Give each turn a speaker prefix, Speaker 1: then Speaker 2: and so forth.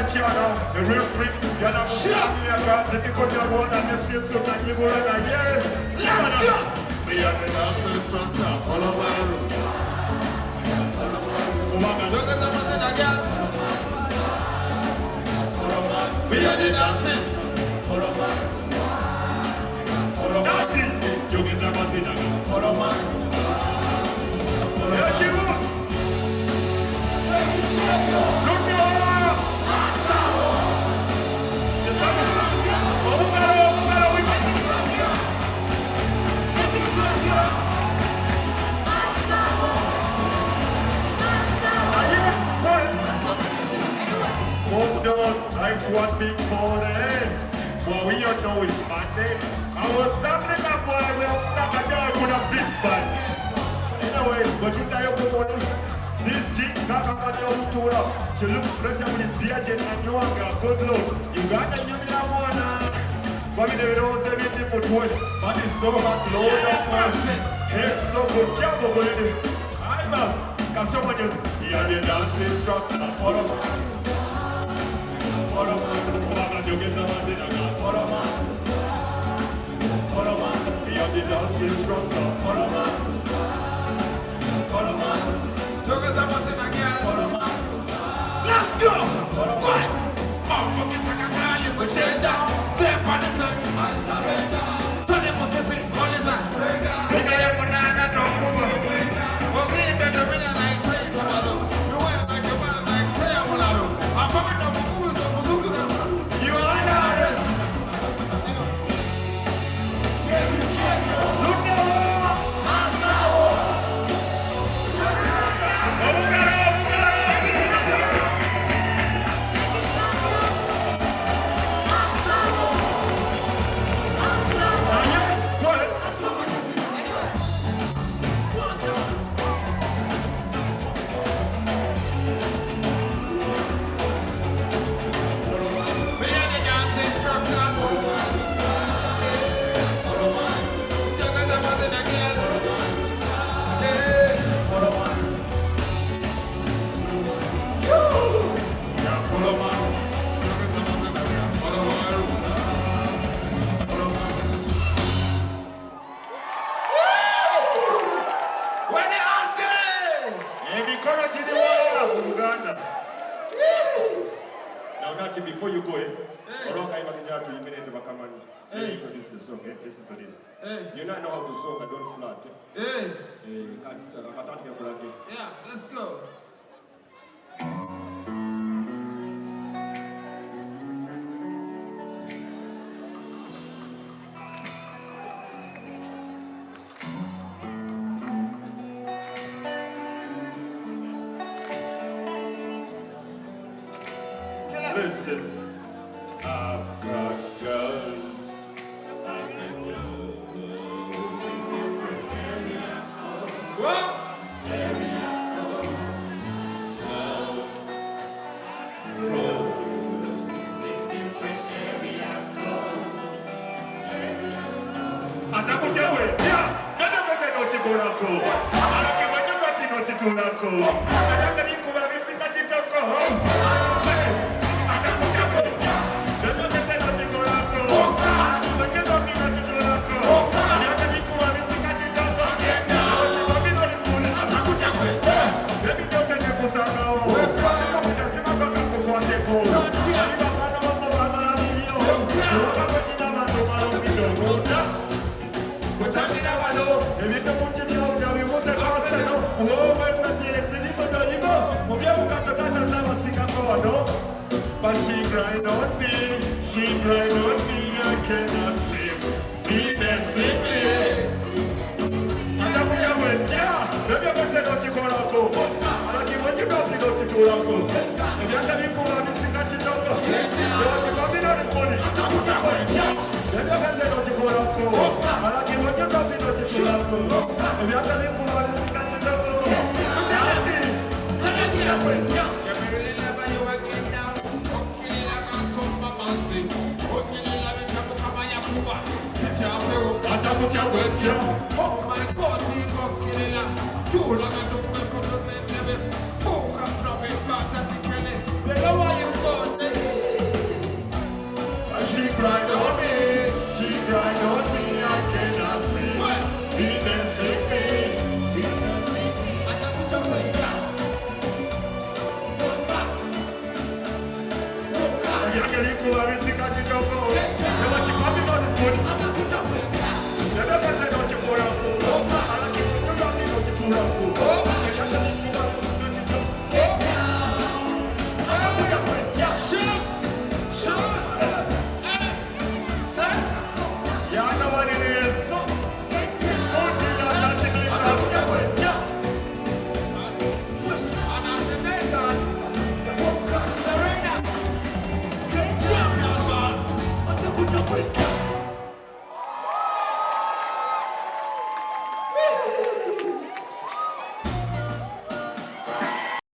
Speaker 1: The real freak, you're not going to be because you're one and the same so that you go and let's go! We are the dancers from top, all of our roots. We are the dancers, all of our roots. You get a mazina, all of our roots. Nice one big morning. What we don't know is Monday. I was standing up while I was stuck at the with a big spot. Anyway, but you tell you what this gig got on your tour up. You look better with the beard and you want a good look. You got to give me that one. But they don't say anything for twice. But it's so hot, load up mercy. Head so good, jump over it. I must. Because someone just, yeah, they're dancing instructor. Follow me. Follow man, you get the man in a gun. Follow man, he has the dancing instructor. Follow man, look at someone in a gun. Follow man, let's go. Why? Oh, fuck it's like a girl, you put shit down. Say upon the sun, I surrender. Tell them what's the thing, all is a stranger. Big eye for nana, don't move. Well, we better win a night, say tomorrow. You wear like a man, like say I'm all out. I'm coming up. Before you go in, introduce the song. Listen to this. You don't know how to song, I don't flat. Yeah, let's go. Listen. I've got guns. What? But she cried on me, I cannot sleep. Be there, sleep me. And I'm going to wait, yeah. Let me go say what you call a go. And I want you to go to go. If you're telling me what you think I should go. You're coming out of money. Let me go say what you call a go. And I want you to go to go. If you're telling me what you think I should go. Oh my God, he got killed. Too long I don't make a nothing. Oh, I'm dropping back at the Kelly. Where are you going? Young and equal, I think I can go. What you talking about is good.